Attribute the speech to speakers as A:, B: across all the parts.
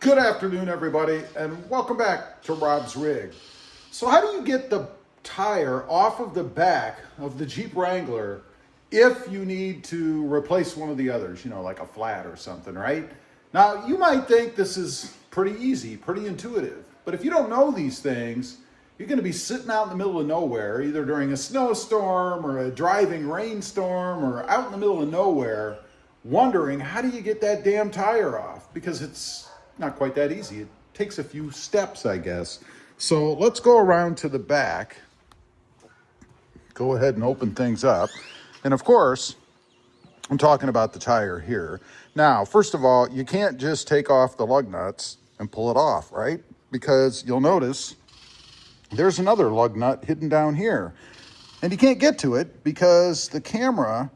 A: Good afternoon, everybody, and welcome back to Rob's Rig. So how do you get the tire off of the back of the Jeep Wrangler if you need to replace one of the others, like a flat or something, right? Now, you might think this is pretty easy, pretty intuitive, but if you don't know these things, you're going to be sitting out in the middle of nowhere, either during a snowstorm or a driving rainstorm or out in the middle of nowhere, wondering how do you get that damn tire off, because it's not quite that easy. It takes a few steps, I guess. So let's go around to the back. Go ahead and open things up. And of course, I'm talking about the tire here. Now, first of all, you can't just take off the lug nuts and pull it off, right? Because you'll notice there's another lug nut hidden down here. And you can't get to it because the camera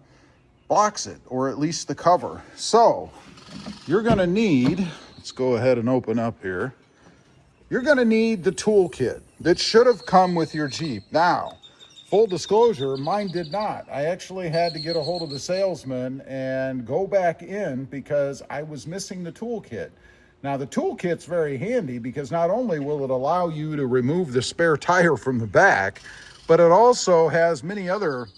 A: blocks it, or at least the cover. So you're gonna need, let's go ahead and open up here. You're gonna need the toolkit that should have come with your Jeep. Now, full disclosure, mine did not. I actually had to get a hold of the salesman and go back in because I was missing the toolkit. Now, the toolkit's very handy because not only will it allow you to remove the spare tire from the back, but it also has many other,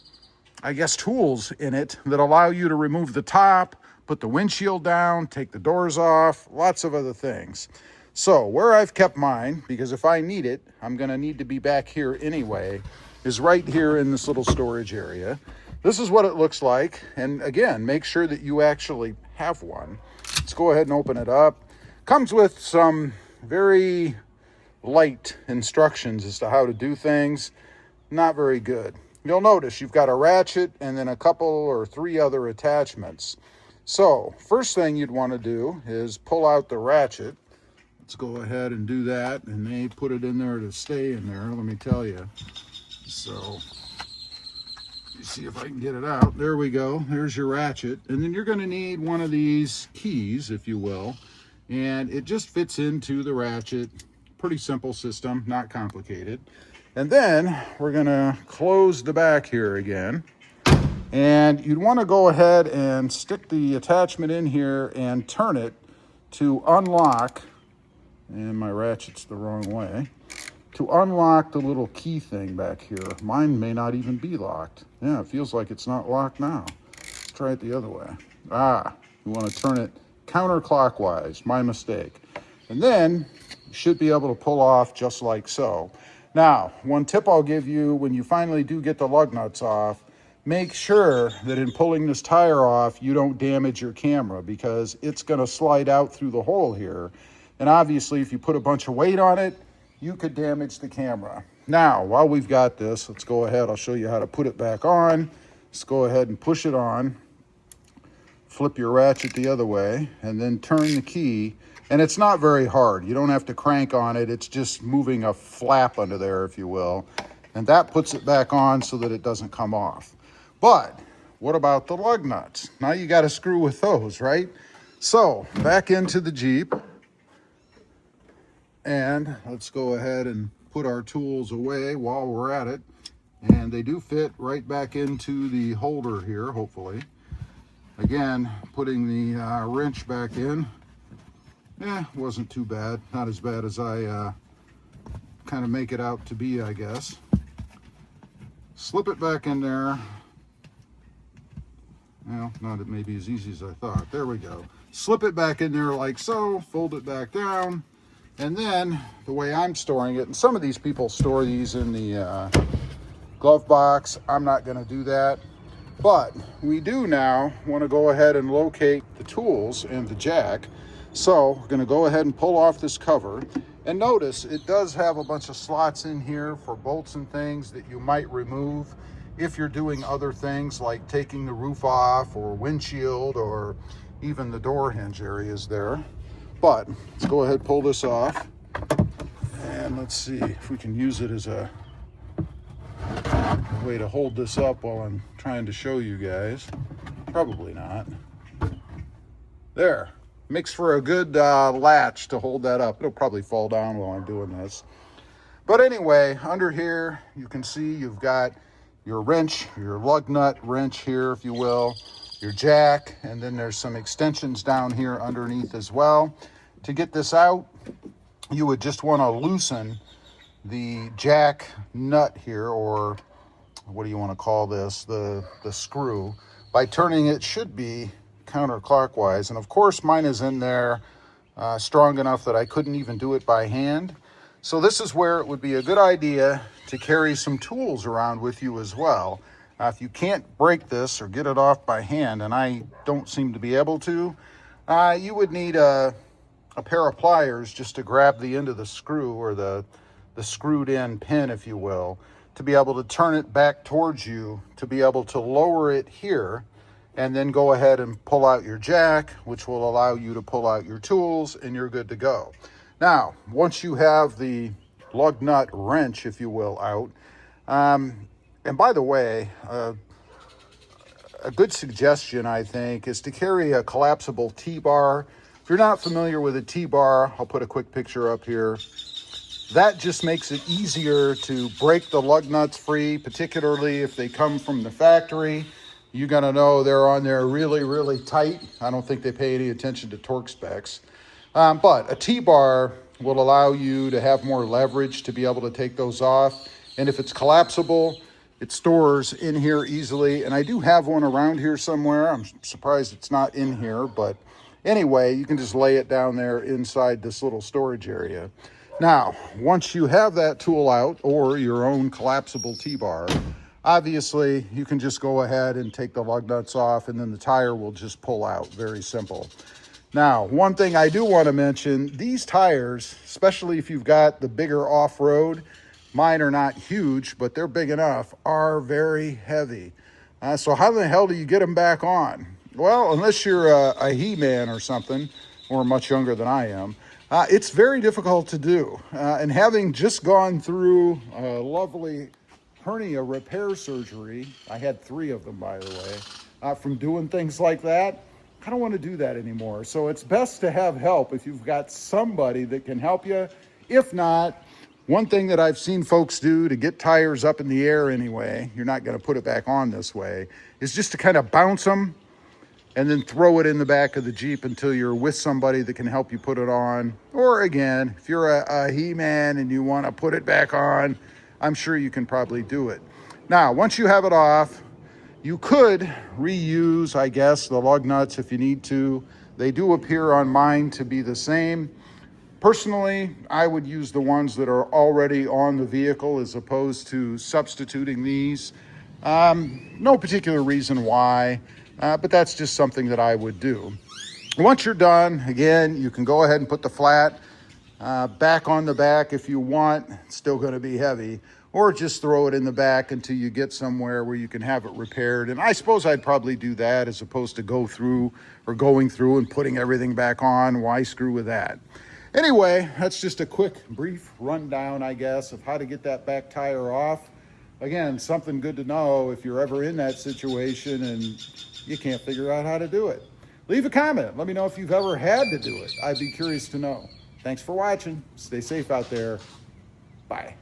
A: tools in it that allow you to remove the top, put the windshield down, take the doors off, lots of other things. So where I've kept mine, because if I need it, I'm gonna need to be back here anyway, is right here in this little storage area. This is what it looks like. And again, make sure that you actually have one. Let's go ahead and open it up. Comes with some very light instructions as to how to do things. Not very good. You'll notice you've got a ratchet and then a couple or three other attachments. So first thing you'd want to do is pull out the ratchet. Let's go ahead and do that. And they put it in there to stay in there, let me tell you. So you see if I can get it out. There we go. There's your ratchet. And then you're going to need one of these keys, if you will. And it just fits into the ratchet. Pretty simple system, not complicated. And then we're gonna close the back here again. And you'd wanna go ahead and stick the attachment in here and turn it to unlock, and my ratchet's the wrong way, to unlock the little key thing back here. Mine may not even be locked. Yeah, it feels like it's not locked now. Let's try it the other way. You wanna turn it counterclockwise, my mistake. And then you should be able to pull off just like so. Now, one tip I'll give you when you finally do get the lug nuts off, make sure that in pulling this tire off, you don't damage your camera because it's gonna slide out through the hole here. And obviously, if you put a bunch of weight on it, you could damage the camera. Now, while we've got this, let's go ahead, I'll show you how to put it back on. Let's go ahead and push it on. Flip your ratchet the other way and then turn the key. And it's not very hard. You don't have to crank on it. It's just moving a flap under there, if you will. And that puts it back on so that it doesn't come off. But what about the lug nuts? Now you got to screw with those, right? So back into the Jeep. And let's go ahead and put our tools away while we're at it. And they do fit right back into the holder here, hopefully. Again, putting the wrench back in, wasn't too bad. Not as bad as I kind of make it out to be, I guess. Slip it back in there. Well, not maybe as easy as I thought. There we go. Slip it back in there like so, fold it back down. And then the way I'm storing it, and some of these people store these in the glove box. I'm not going to do that. But we do now want to go ahead and locate the tools and the jack. So we're going to go ahead and pull off this cover. And notice it does have a bunch of slots in here for bolts and things that you might remove if you're doing other things like taking the roof off or windshield or even the door hinge areas there. But let's go ahead and pull this off. And let's see if we can use it as a way to hold this up while I'm trying to show you guys. Probably not. There. Makes for a good latch to hold that up. It'll probably fall down while I'm doing this. But anyway, under here, you can see you've got your wrench, your lug nut wrench here, if you will, your jack, and then there's some extensions down here underneath as well. to get this out, you would just want to loosen the jack nut here, or what do you want to call this, the screw, by turning it, should be counterclockwise. And of course mine is in there strong enough that I couldn't even do it by hand. So this is where it would be a good idea to carry some tools around with you as well. If you can't break this or get it off by hand, and I don't seem to be able to, you would need a pair of pliers just to grab the end of the screw, or the screwed in pin, if you will, to be able to turn it back towards you, to be able to lower it here, and then go ahead and pull out your jack, which will allow you to pull out your tools, and you're good to go. Now, once you have the lug nut wrench, if you will, out, and by the way, a good suggestion, I think, is to carry a collapsible T-bar. If you're not familiar with a T-bar, I'll put a quick picture up here. That just makes it easier to break the lug nuts free, particularly if they come from the factory. You gotta know they're on there really, really tight. I don't think they pay any attention to torque specs. But a T-bar will allow you to have more leverage to be able to take those off. And if it's collapsible, it stores in here easily. And I do have one around here somewhere. I'm surprised it's not in here, but anyway, you can just lay it down there inside this little storage area. Now, once you have that tool out, or your own collapsible T-bar, obviously you can just go ahead and take the lug nuts off, and then the tire will just pull out. Very simple. Now, one thing I do want to mention, these tires, especially if you've got the bigger off-road, mine are not huge, but they're big enough, are very heavy. So how the hell do you get them back on? Well, unless you're a He-Man or something, or much younger than I am, it's very difficult to do. And having just gone through a lovely hernia repair surgery, I had 3 of them, by the way, from doing things like that, I don't want to do that anymore. So it's best to have help if you've got somebody that can help you. If not, one thing that I've seen folks do to get tires up in the air anyway, you're not going to put it back on this way, is just to kind of bounce them and then throw it in the back of the Jeep until you're with somebody that can help you put it on. Or again, if you're a He-Man and you want to put it back on, I'm sure you can probably do it. Now, once you have it off, you could reuse, I guess, the lug nuts if you need to. They do appear on mine to be the same. Personally, I would use the ones that are already on the vehicle as opposed to substituting these. No particular reason why, but that's just something that I would do. Once you're done, again, you can go ahead and put the flat back on the back if you want. It's still going to be heavy. Or just throw it in the back until you get somewhere where you can have it repaired. And I suppose I'd probably do that as opposed to going through and putting everything back on. Why screw with that? Anyway, that's just a quick, brief rundown, I guess, of how to get that back tire off. Again, something good to know if you're ever in that situation and you can't figure out how to do it. Leave a comment. Let me know if you've ever had to do it. I'd be curious to know. Thanks for watching. Stay safe out there. Bye.